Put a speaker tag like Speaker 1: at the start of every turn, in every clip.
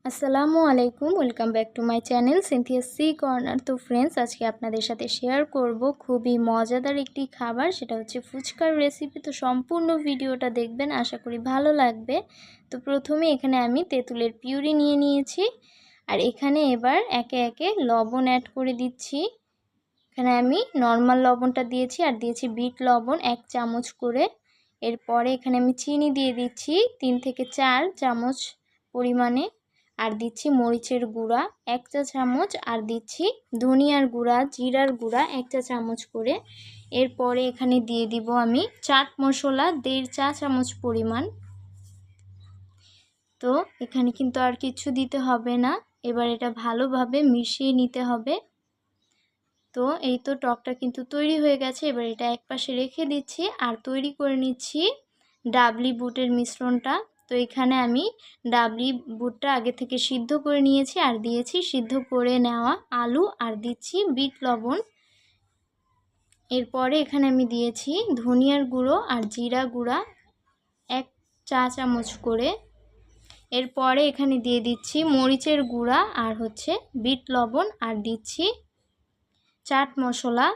Speaker 1: আসসালামু আলাইকুম, welcome back to my channel Cynthia C Corner. তো ফ্রেন্ডস, আজকে আপনাদের সাথে শেয়ার করব খুবই মজাদার একটি খাবার, সেটা হচ্ছে ফুচকার রেসিপি। তো সম্পূর্ণ ভিডিওটা দেখবেন, আশা করি ভালো লাগবে। তো প্রথমে এখানে আমি তেঁতুলের পিউরি নিয়ে নিয়েছি, আর এখানে এবার একে একে লবণ অ্যাড করে দিচ্ছি। এখানে আমি নর্মাল লবণটা দিয়েছি আর দিয়েছি বিট লবণ 1 চামচ করে। এরপরে এখানে আমি চিনি দিয়ে দিচ্ছি 3 থেকে 4 চামচ পরিমাণে, আর দিচ্ছি মরিচের গুঁড়া 1 চা চামচ, আর দিচ্ছি ধনিয়ার গুঁড়া, জিরার গুঁড়া 1 চা চামচ করে। এরপরে এখানে দিয়ে দিব আমি চাট মশলা 1.5 চা চামচ পরিমাণ। তো এখানে কিন্তু আর কিছু দিতে হবে না, এবার এটা ভালোভাবে মিশিয়ে নিতে হবে। তো এই তো টকটা কিন্তু তৈরি হয়ে গেছে, এবার এটা একপাশে রেখে দিচ্ছি আর তৈরি করে নিচ্ছি ডাবলি বুটের মিশ্রণটা। তো এখানে আমি ডাবলি বুটটা আগে থেকে সিদ্ধ করে নিয়েছি আর দিয়েছি সিদ্ধ করে নেওয়া আলু, আর দিচ্ছি বিট লবণ। এরপরে এখানে আমি দিয়েছি ধনিয়ার গুঁড়ো আর জিরা গুঁড়া 1 চা চামচ করে। এরপরে এখানে দিয়ে দিচ্ছি মরিচের গুঁড়া আর হচ্ছে বিট লবণ, আর দিচ্ছি চাট মশলা।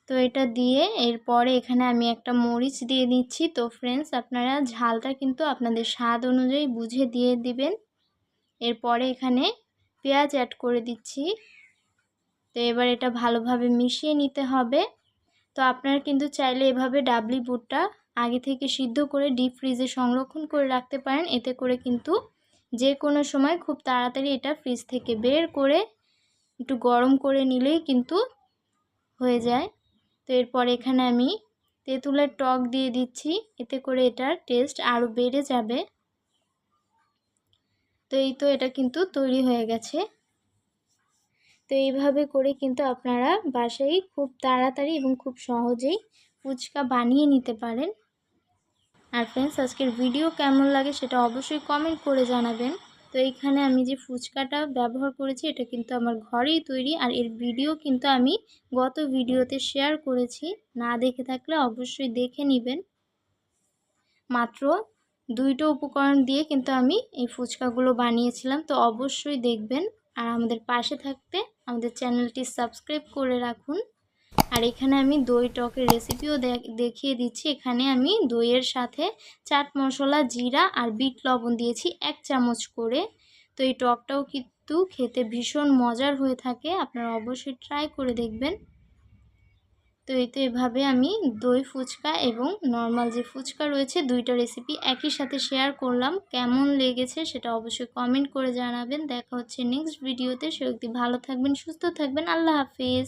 Speaker 1: তো এটা দিয়ে এরপরে এখানে আমি একটা মরিচ দিয়ে দিচ্ছি। তো ফ্রেন্ডস, আপনারা ঝালটা কিন্তু আপনাদের স্বাদ অনুযায়ী বুঝে দিয়ে দিবেন। এরপরে এখানে পেঁয়াজ অ্যাড করে দিচ্ছি। তো এবার এটা ভালোভাবে মিশিয়ে নিতে হবে। তো আপনারা কিন্তু চাইলে এভাবে ডাবলি বুটটা আগে থেকে সিদ্ধ করে ডিপ ফ্রিজে সংরক্ষণ করে রাখতে পারেন। এতে করে কিন্তু যে কোনো সময় খুব তাড়াতাড়ি এটা ফ্রিজ থেকে বের করে একটু গরম করে নিলেই কিন্তু হয়ে যায়। তো এরপর এখানে আমি তেঁতুলের টক দিয়ে দিচ্ছি, এতে করে এটার টেস্ট আরও বেড়ে যাবে। তো এই তো এটা কিন্তু তৈরি হয়ে গেছে। তো এইভাবে করে কিন্তু আপনারা বাসায় খুব তাড়াতাড়ি এবং খুব সহজেই ফুচকা বানিয়ে নিতে পারেন। আর ফ্রেন্ডস, আজকের ভিডিও কেমন লাগে সেটা অবশ্যই কমেন্ট করে জানাবেন। তো এইখানে আমি যে ফুচকাটা ব্যবহার করেছি এটা কিন্তু আমার ঘরেই তৈরি, আর এর ভিডিও কিন্তু আমি গত ভিডিওতে শেয়ার করেছি, না দেখে থাকলে অবশ্যই দেখে নেবেন। মাত্র 2টো উপকরণ দিয়ে কিন্তু আমি এই ফুচকাগুলো বানিয়েছিলাম। তো অবশ্যই দেখবেন, আর আমাদের পাশে থাকতে আমাদের চ্যানেলটি সাবস্ক্রাইব করে রাখুন। আর এখানে আমি দই টকের রেসিপিও দেখিয়ে দিচ্ছি। এখানে আমি দইয়ের সাথে চাট মশলা, জিরা আর বিট লবণ দিয়েছি 1 চামচ করে। তো এই টকটাও কিন্তু খেতে ভীষণ মজার হয়ে থাকে, আপনারা অবশ্যই ট্রাই করে দেখবেন। তো এই তো এভাবে আমি দই ফুচকা এবং নর্মাল যে ফুচকা রয়েছে 2টা রেসিপি একই সাথে শেয়ার করলাম। কেমন লেগেছে সেটা অবশ্যই কমেন্ট করে জানাবেন। দেখা হচ্ছে নেক্সট ভিডিওতে। সে অবধি ভালো থাকবেন, সুস্থ থাকবেন। আল্লাহ হাফেজ।